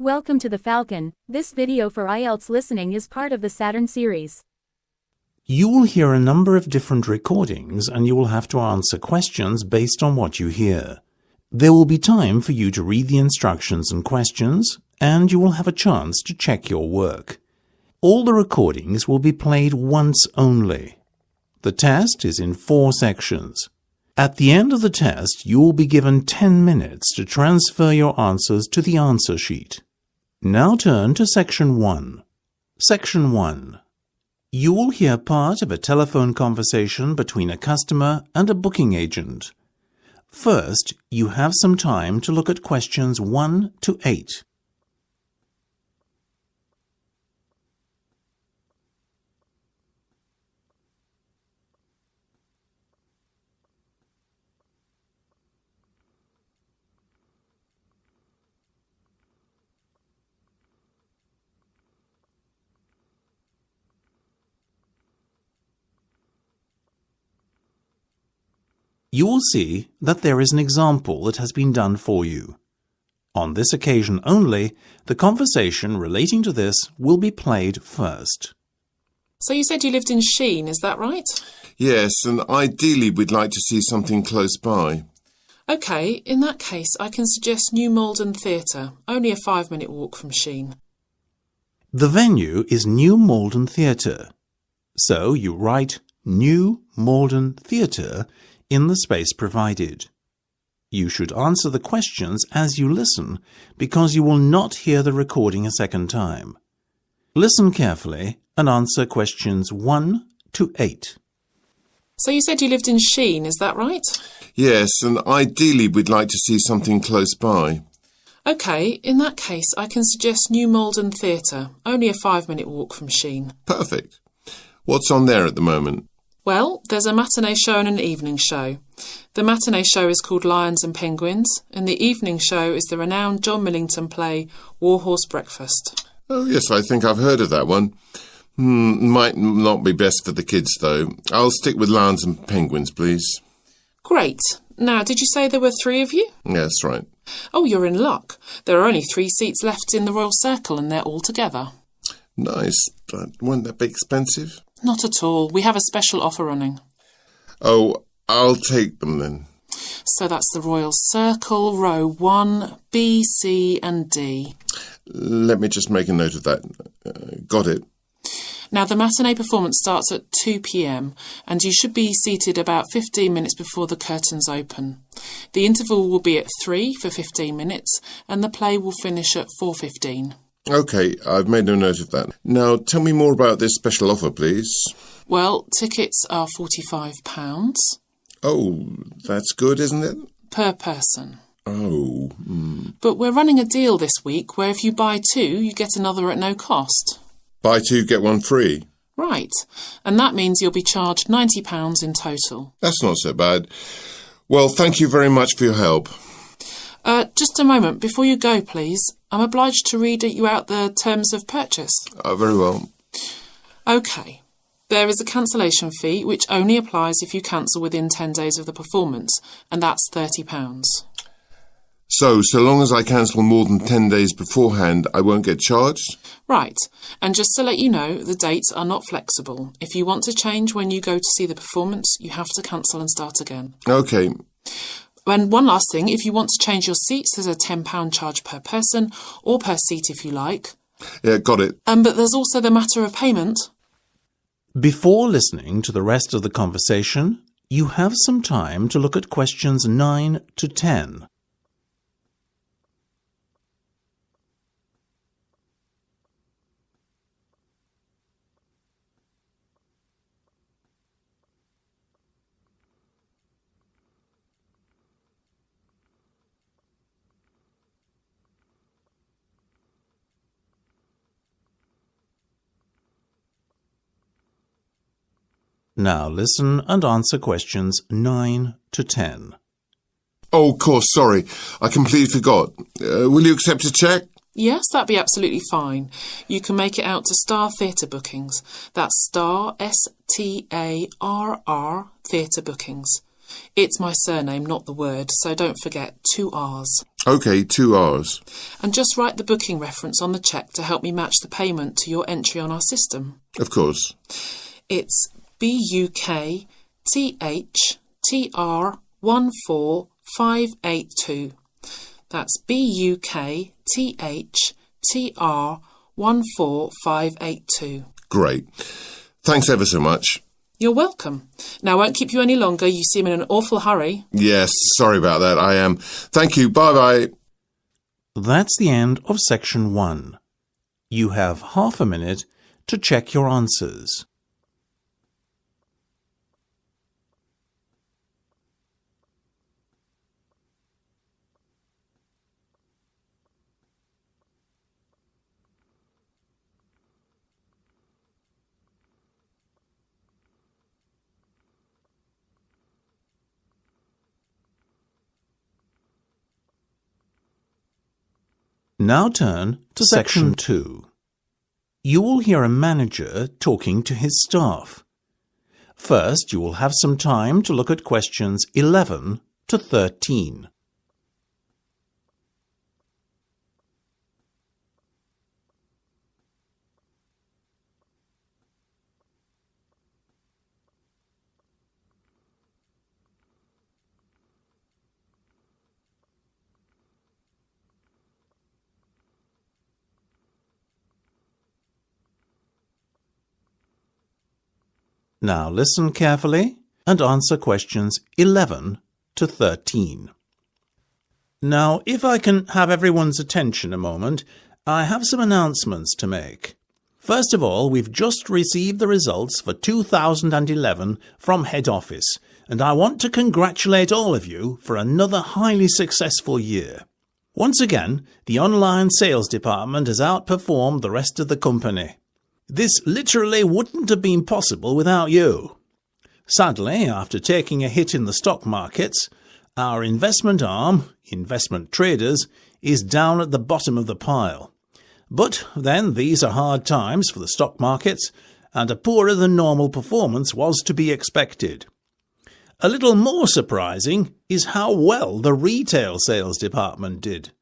Welcome to the Falcon. This video for IELTS listening is part of the Saturn series. You will hear a number of different recordings and you will have to answer questions based on what you hear. There will be time for you to read the instructions and questions, and you will have a chance to check your work. All the recordings will be played once only. The test is in 4 sections. At the end of the test, you will be given 10 minutes to transfer your answers to the answer sheet. Now turn to Section 1. Section 1. You will hear part of a telephone conversation between a customer and a booking agent. First, you have some time to look at questions 1 to 8. You will see that there is an example that has been done for you. On this occasion only, the conversation relating to this will be played first. So you said you lived in Sheen, is that right? Yes, and ideally we'd like to see something close by. OK, in that case I can suggest New Malden Theatre, only a 5-minute walk from Sheen. The venue is New Malden Theatre. So you write New Malden Theatre in the space provided. You should answer the questions as you listen because you will not hear the recording a second time. Listen carefully and answer questions 1 to 8. So you said you lived in Sheen, is that right? Yes, and ideally we'd like to see something close by. OK, in that case I can suggest New Malden Theatre, only a 5-minute walk from Sheen. Perfect. What's on there at the moment? Well, there's a matinee show and an evening show. The matinee show is called Lions and Penguins, and the evening show is the renowned John Millington play War Horse Breakfast. Oh yes, I think I've heard of that one. Might not be best for the kids though. I'll stick with Lions and Penguins, please. Great. Now, did you say there were 3 of you? Yeah, that's right. Oh, you're in luck. There are only 3 seats left in the Royal Circle and they're all together. Nice, but won't that be expensive? Not at all. We have a special offer running. Oh, I'll take them then. So that's the Royal Circle, row 1, B, C and D. Let me just make a note of that. Got it. Now, the matinee performance starts at 2 p.m. and you should be seated about 15 minutes before the curtains open. The interval will be at 3 for 15 minutes and the play will finish at 4:15. OK, I've made a note of that. Now, tell me more about this special offer, please. Well, tickets are £45. Oh, that's good, isn't it? Per person. Oh. But we're running a deal this week where if you buy 2, you get another at no cost. Buy 2, get 1 free. Right. And that means you'll be charged £90 in total. That's not so bad. Well, thank you very much for your help. Just a moment. Before you go, please. I'm obliged to read you out the terms of purchase. Very well. OK. There is a cancellation fee, which only applies if you cancel within 10 days of the performance, and that's £30. So long as I cancel more than 10 days beforehand, I won't get charged? Right. And just to let you know, the dates are not flexible. If you want to change when you go to see the performance, you have to cancel and start again. OK. And one last thing, if you want to change your seats, there's a £10 charge per person, or per seat if you like. Yeah, got it. But there's also the matter of payment. Before listening to the rest of the conversation, you have some time to look at questions 9 to 10. Now listen and answer questions 9 to 10. Oh, of course, sorry. I completely forgot. Will you accept a cheque? Yes, that'd be absolutely fine. You can make it out to Star Theatre Bookings. That's Star, S-T-A-R-R, Theatre Bookings. It's my surname, not the word, so don't forget 2 R's. OK, 2 R's. And just write the booking reference on the cheque to help me match the payment to your entry on our system. Of course. It's BUKTHTR14582. That's BUKTHTR14582. Great. Thanks ever so much. You're welcome. Now, I won't keep you any longer. You seem in an awful hurry. Yes, sorry about that. I am. Thank you. Bye-bye. That's the end of section 1. You have half a minute to check your answers. Now turn to section 2. You will hear a manager talking to his staff. First, you will have some time to look at questions 11 to 13. Now listen carefully and answer questions 11 to 13. Now, if I can have everyone's attention a moment, I have some announcements to make. First of all, we've just received the results for 2011 from head office, and I want to congratulate all of you for another highly successful year. Once again, the online sales department has outperformed the rest of the company. This literally wouldn't have been possible without you. Sadly, after taking a hit in the stock markets, our investment arm, Investment Traders, is down at the bottom of the pile. But then these are hard times for the stock markets, and a poorer than normal performance was to be expected. A little more surprising is how well the retail sales department did.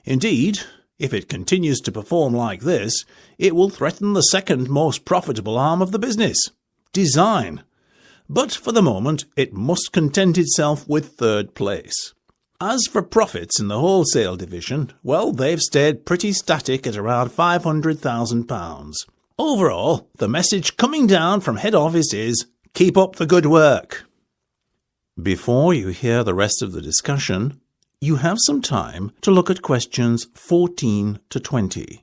Indeed, if it continues to perform like this, it will threaten the second most profitable arm of the business, design. But for the moment, it must content itself with third place. As for profits in the wholesale division, well, they've stayed pretty static at around £500,000. Overall, the message coming down from head office is, keep up the good work. Before you hear the rest of the discussion, you have some time to look at questions 14 to 20.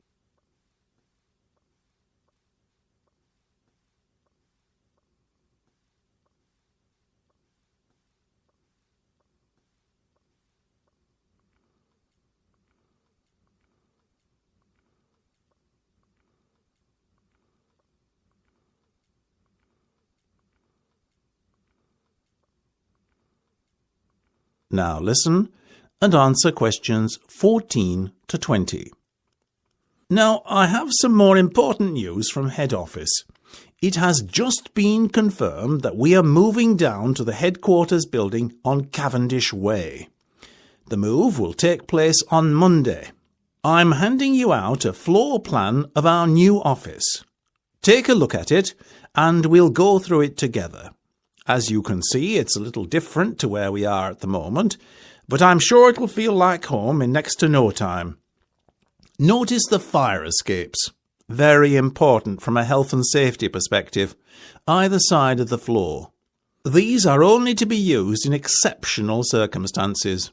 Now listen and answer questions 14 to 20. Now, I have some more important news from head office. It has just been confirmed that we are moving down to the headquarters building on Cavendish Way. The move will take place on Monday. I'm handing you out a floor plan of our new office. Take a look at it and we'll go through it together. As you can see, it's a little different to where we are at the moment, but I'm sure it will feel like home in next to no time. Notice the fire escapes. Very important from a health and safety perspective, either side of the floor. These are only to be used in exceptional circumstances.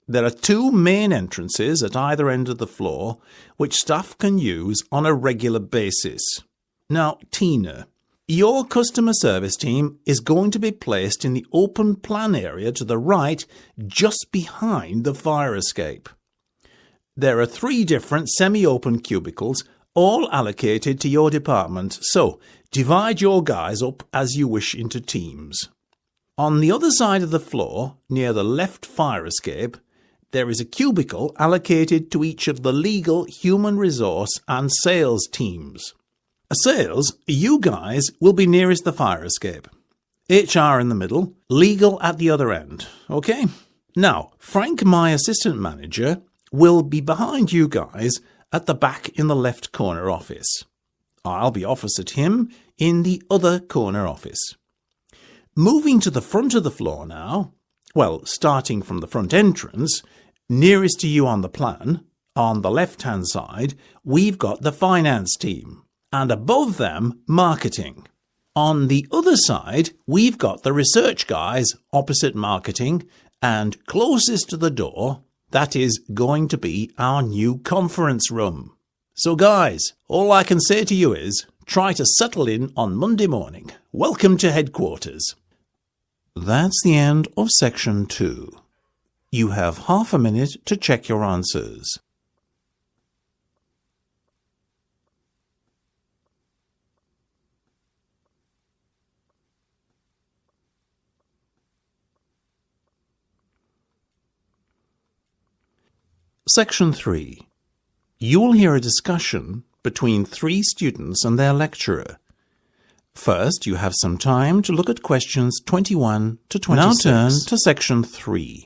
There are 2 main entrances at either end of the floor, which staff can use on a regular basis. Now, Tina, your customer service team is going to be placed in the open plan area to the right, just behind the fire escape. There are 3 different semi-open cubicles, all allocated to your department, so divide your guys up as you wish into teams. On the other side of the floor, near the left fire escape, there is a cubicle allocated to each of the legal, human resource and sales teams. Sales, you guys will be nearest the fire escape. HR in the middle, legal at the other end, okay? Now, Frank, my assistant manager, will be behind you guys at the back in the left corner office. I'll be opposite him in the other corner office. Moving to the front of the floor now, well, starting from the front entrance, nearest to you on the plan, on the left-hand side, we've got the finance team, and above them, marketing. On the other side, we've got the research guys opposite marketing, and closest to the door, that is going to be our new conference room. So guys, all I can say to you is, try to settle in on Monday morning. Welcome to headquarters. That's the end of section 2. You have half a minute to check your answers. Section 3. You will hear a discussion between 3 students and their lecturer. First, you have some time to look at questions 21 to 26. Now turn to section 3.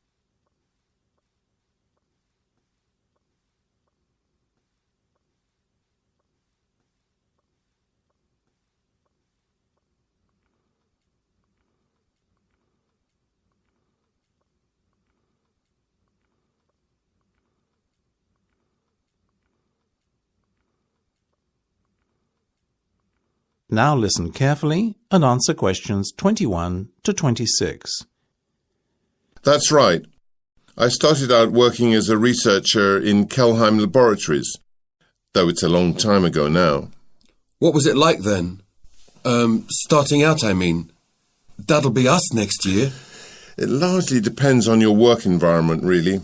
Now listen carefully and answer questions 21 to 26. That's right. I started out working as a researcher in Kelheim Laboratories, though it's a long time ago now. What was it like then? Starting out, I mean. That'll be us next year. It largely depends on your work environment, really.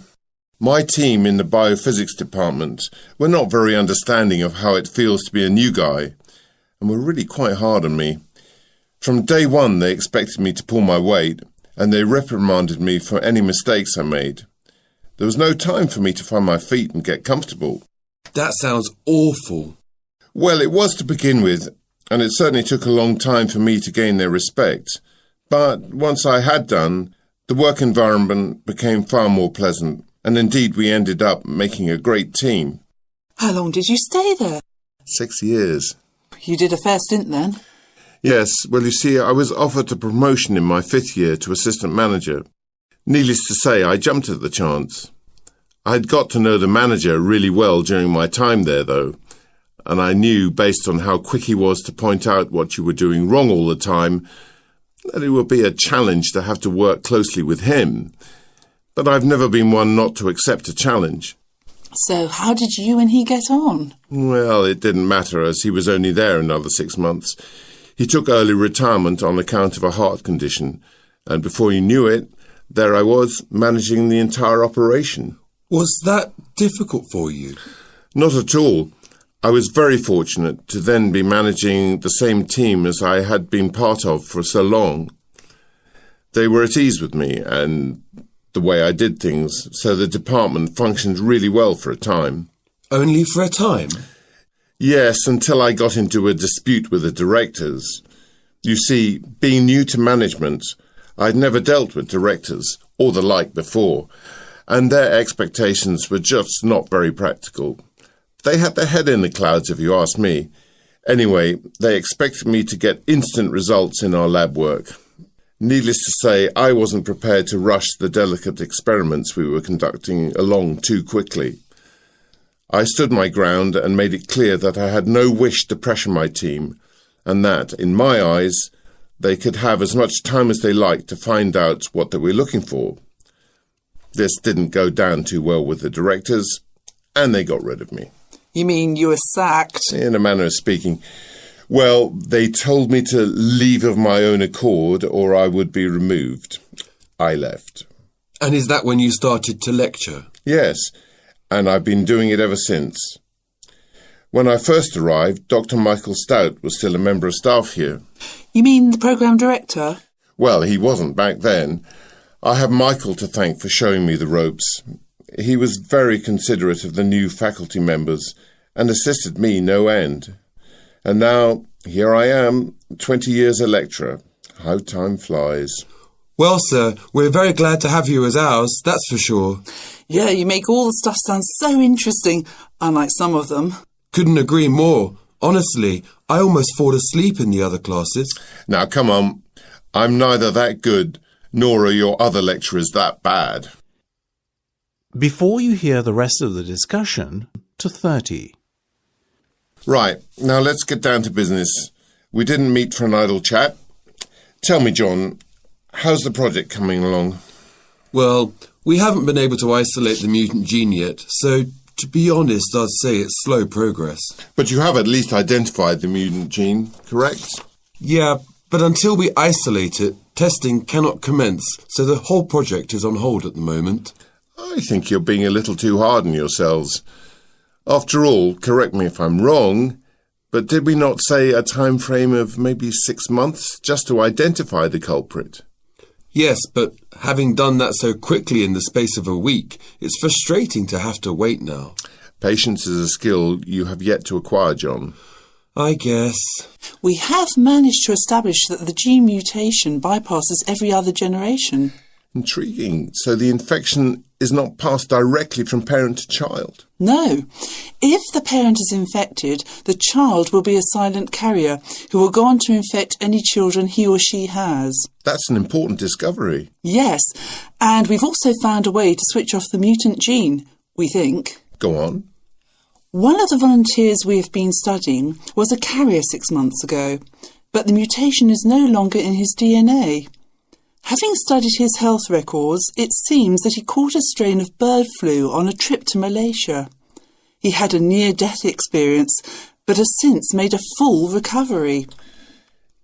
My team in the biophysics department were not very understanding of how it feels to be a new guy, and were really quite hard on me. From day one, they expected me to pull my weight, and they reprimanded me for any mistakes I made. There was no time for me to find my feet and get comfortable. That sounds awful. Well, it was to begin with, and it certainly took a long time for me to gain their respect. But once I had done, the work environment became far more pleasant, and indeed we ended up making a great team. How long did you stay there? 6 years. You did a fair stint then? Yes, well, you see, I was offered a promotion in my 5th year to assistant manager. Needless to say, I jumped at the chance. I had got to know the manager really well during my time there, though, and I knew, based on how quick he was to point out what you were doing wrong all the time, that it would be a challenge to have to work closely with him. But I've never been one not to accept a challenge. So how did you and he get on? Well, it didn't matter, as he was only there another 6 months. He took early retirement on account of a heart condition, and before you knew it, there I was, managing the entire operation. Was that difficult for you? Not at all. I was very fortunate to then be managing the same team as I had been part of for so long. They were at ease with me and the way I did things, so the department functioned really well for a time. Only for a time? Yes, until I got into a dispute with the directors. You see, being new to management, I'd never dealt with directors or the like before, and their expectations were just not very practical. They had their head in the clouds, if you ask me. Anyway, they expected me to get instant results in our lab work. Needless to say, I wasn't prepared to rush the delicate experiments we were conducting along too quickly. I stood my ground and made it clear that I had no wish to pressure my team, and that, in my eyes, they could have as much time as they liked to find out what they were looking for. This didn't go down too well with the directors, and they got rid of me. You mean you were sacked? In a manner of speaking. Well, they told me to leave of my own accord or I would be removed. I left. And is that when you started to lecture? Yes, and I've been doing it ever since. When I first arrived, Dr. Michael Stout was still a member of staff here. You mean the programme director? Well, he wasn't back then. I have Michael to thank for showing me the ropes. He was very considerate of the new faculty members and assisted me no end. And now, here I am, 20 years a lecturer. How time flies. Well, sir, we're very glad to have you as ours, that's for sure. Yeah, you make all the stuff sound so interesting, unlike some of them. Couldn't agree more. Honestly, I almost fall asleep in the other classes. Now, come on. I'm neither that good, nor are your other lecturers that bad. Before you hear the rest of the discussion, to 30. Right, now let's get down to business. We didn't meet for an idle chat. Tell me, John, how's the project coming along? Well, we haven't been able to isolate the mutant gene yet, so to be honest, I'd say it's slow progress. But you have at least identified the mutant gene, correct? Yeah, but until we isolate it, testing cannot commence, so the whole project is on hold at the moment. I think you're being a little too hard on yourselves. After all, correct me if I'm wrong, but did we not say a time frame of maybe 6 months just to identify the culprit? Yes, but having done that so quickly in the space of a week, it's frustrating to have to wait now. Patience is a skill you have yet to acquire, John. I guess. We have managed to establish that the gene mutation bypasses every other generation. Intriguing. So the infection is not passed directly from parent to child? No. If the parent is infected, the child will be a silent carrier who will go on to infect any children he or she has. That's an important discovery. Yes, and we've also found a way to switch off the mutant gene, we think. Go on. One of the volunteers we have been studying was a carrier 6 months ago, but the mutation is no longer in his DNA. Having studied his health records, it seems that he caught a strain of bird flu on a trip to Malaysia. He had a near-death experience, but has since made a full recovery.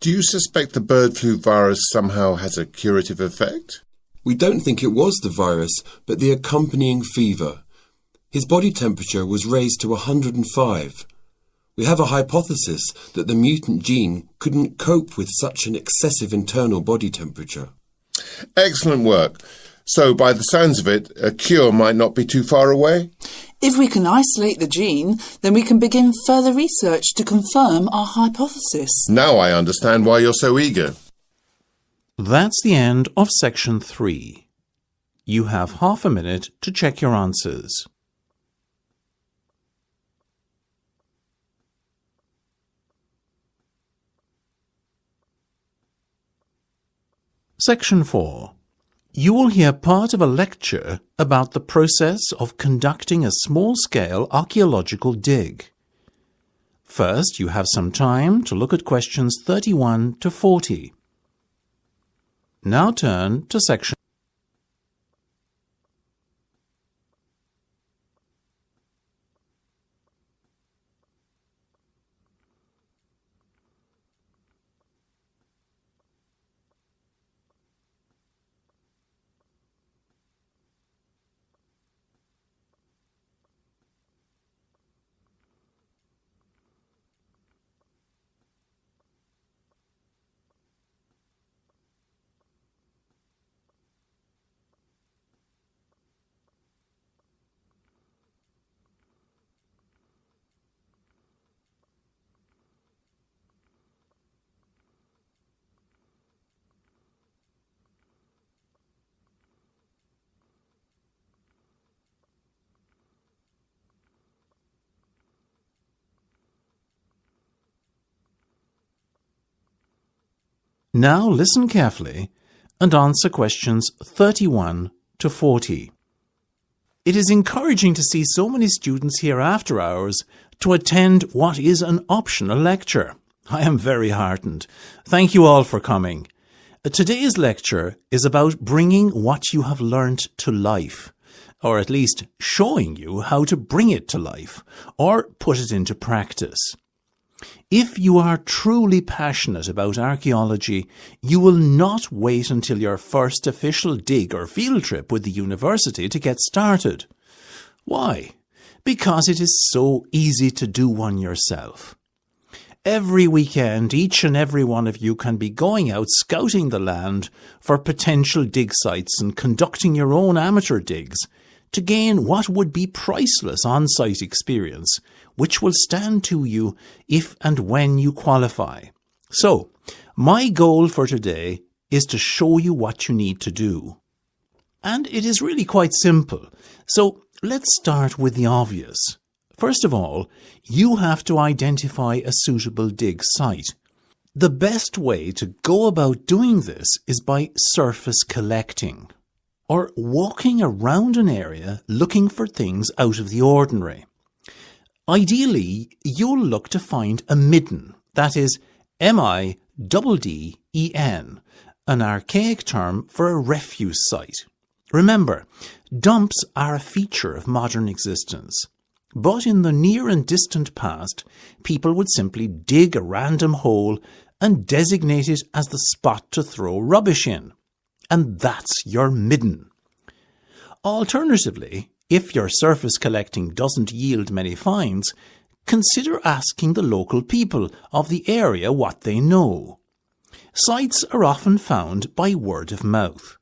Do you suspect the bird flu virus somehow has a curative effect? We don't think it was the virus, but the accompanying fever. His body temperature was raised to 105. We have a hypothesis that the mutant gene couldn't cope with such an excessive internal body temperature. Excellent work. So, by the sounds of it, a cure might not be too far away? If we can isolate the gene, then we can begin further research to confirm our hypothesis. Now I understand why you're so eager. That's the end of section 3. You have half a minute to check your answers. Section 4. You will hear part of a lecture about the process of conducting a small-scale archaeological dig. First, you have some time to look at questions 31 to 40. Now turn to section Now listen carefully and answer questions 31 to 40. It is encouraging to see so many students here after hours to attend what is an optional lecture. I am very heartened. Thank you all for coming. Today's lecture is about bringing what you have learnt to life, or at least showing you how to bring it to life, or put it into practice. If you are truly passionate about archaeology, you will not wait until your first official dig or field trip with the university to get started. Why? Because it is so easy to do one yourself. Every weekend, each and every one of you can be going out scouting the land for potential dig sites and conducting your own amateur digs to gain what would be priceless on-site experience, which will stand to you if and when you qualify. So, my goal for today is to show you what you need to do. And it is really quite simple. So let's start with the obvious. First of all, you have to identify a suitable dig site. The best way to go about doing this is by surface collecting, or walking around an area looking for things out of the ordinary. Ideally, you'll look to find a midden, that is M-I-D-D-E-N, an archaic term for a refuse site. Remember, dumps are a feature of modern existence. But in the near and distant past, people would simply dig a random hole and designate it as the spot to throw rubbish in. And that's your midden. Alternatively, if your surface collecting doesn't yield many finds, consider asking the local people of the area what they know. Sites are often found by word of mouth.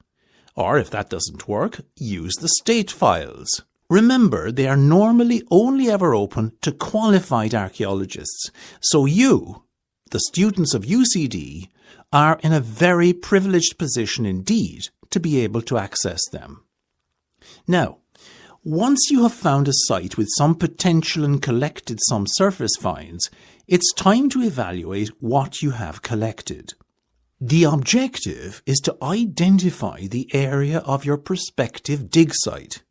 Or if that doesn't work, use the state files. Remember, they are normally only ever open to qualified archaeologists, so you, the students of UCD, are in a very privileged position indeed to be able to access them. Now, once you have found a site with some potential and collected some surface finds, it's time to evaluate what you have collected. The objective is to identify the area of your prospective dig site,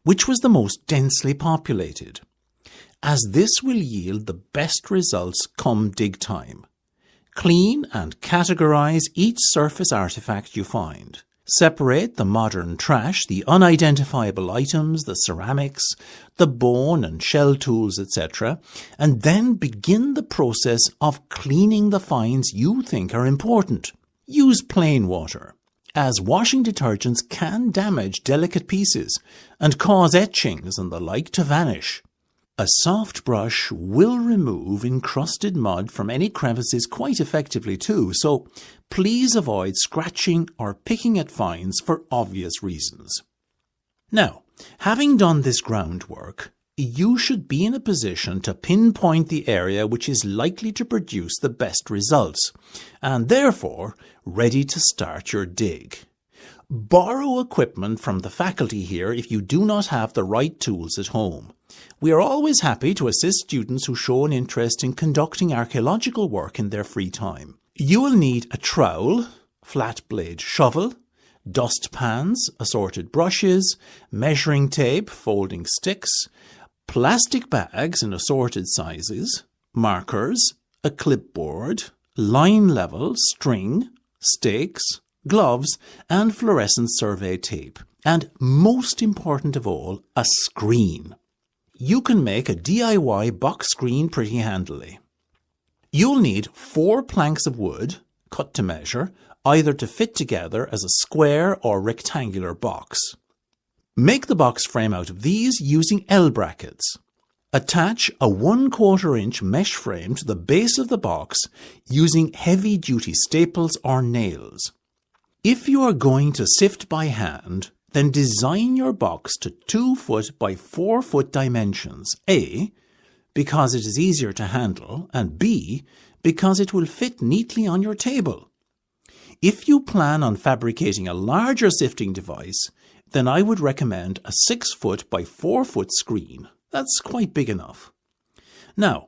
which was the most densely populated, as this will yield the best results come dig time. Clean and categorize each surface artifact you find. Separate the modern trash, the unidentifiable items, the ceramics, the bone and shell tools, etc., and then begin the process of cleaning the finds you think are important. Use plain water, as washing detergents can damage delicate pieces and cause etchings and the like to vanish. A soft brush will remove encrusted mud from any crevices quite effectively too, so please avoid scratching or picking at finds for obvious reasons. Now, having done this groundwork, you should be in a position to pinpoint the area which is likely to produce the best results, and therefore ready to start your dig. Borrow equipment from the faculty here if you do not have the right tools at home. We are always happy to assist students who show an interest in conducting archaeological work in their free time. You will need a trowel, flat blade shovel, dust pans, assorted brushes, measuring tape, folding sticks, plastic bags in assorted sizes, markers, a clipboard, line level, string, stakes, gloves, and fluorescent survey tape. And most important of all, a screen. You can make a DIY box screen pretty handily. You'll need 4 planks of wood, cut to measure, either to fit together as a square or rectangular box. Make the box frame out of these using L brackets. Attach a 1/4 inch mesh frame to the base of the box using heavy-duty staples or nails. If you are going to sift by hand, then design your box to 2 foot by 4 foot dimensions. A, because it is easier to handle, and B, because it will fit neatly on your table. If you plan on fabricating a larger sifting device, then I would recommend a 6 foot by 4 foot screen. That's quite big enough. Now,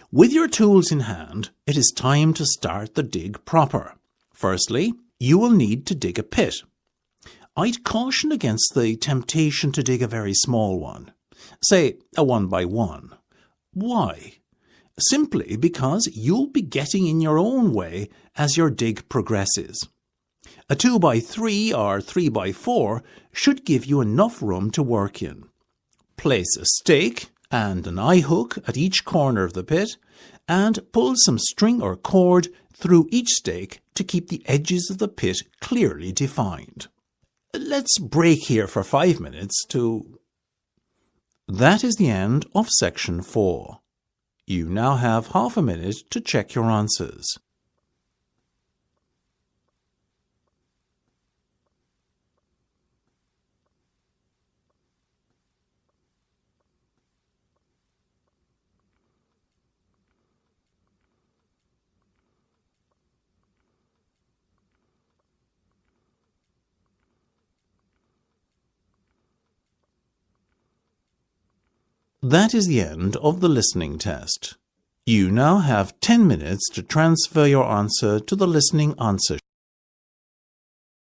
with your tools in hand, it is time to start the dig proper. Firstly, you will need to dig a pit. I'd caution against the temptation to dig a very small one, say a 1 by 1. Why? Simply because you'll be getting in your own way as your dig progresses. A 2 by 3 or 3 by 4 should give you enough room to work in. Place a stake and an eye hook at each corner of the pit and pull some string or cord through each stake to keep the edges of the pit clearly defined. Let's break here for 5 minutes to... That is the end of section 4. You now have half a minute to check your answers. That is the end of the listening test. You now have 10 minutes to transfer your answer to the listening answer